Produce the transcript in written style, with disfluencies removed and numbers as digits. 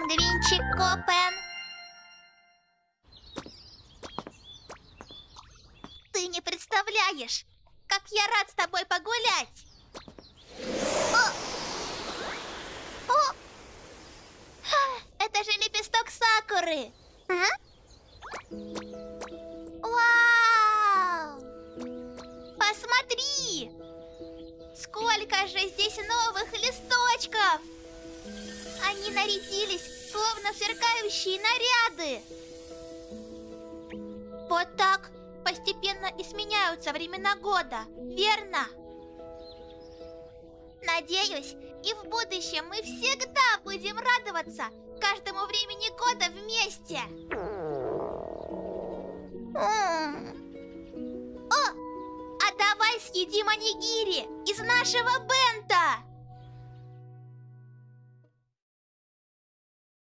пингвинчик Копен. Ты не представляешь, как я рад с тобой погулять. Это же лепесток сакуры. Вау! Посмотри! Сколько же здесь новых листочков! Они нарядились, словно сверкающие наряды. Вот так постепенно и сменяются времена года, верно? Надеюсь, и в будущем мы всегда будем радоваться каждому времени года вместе. О, а давай съедим онигири из нашего бента!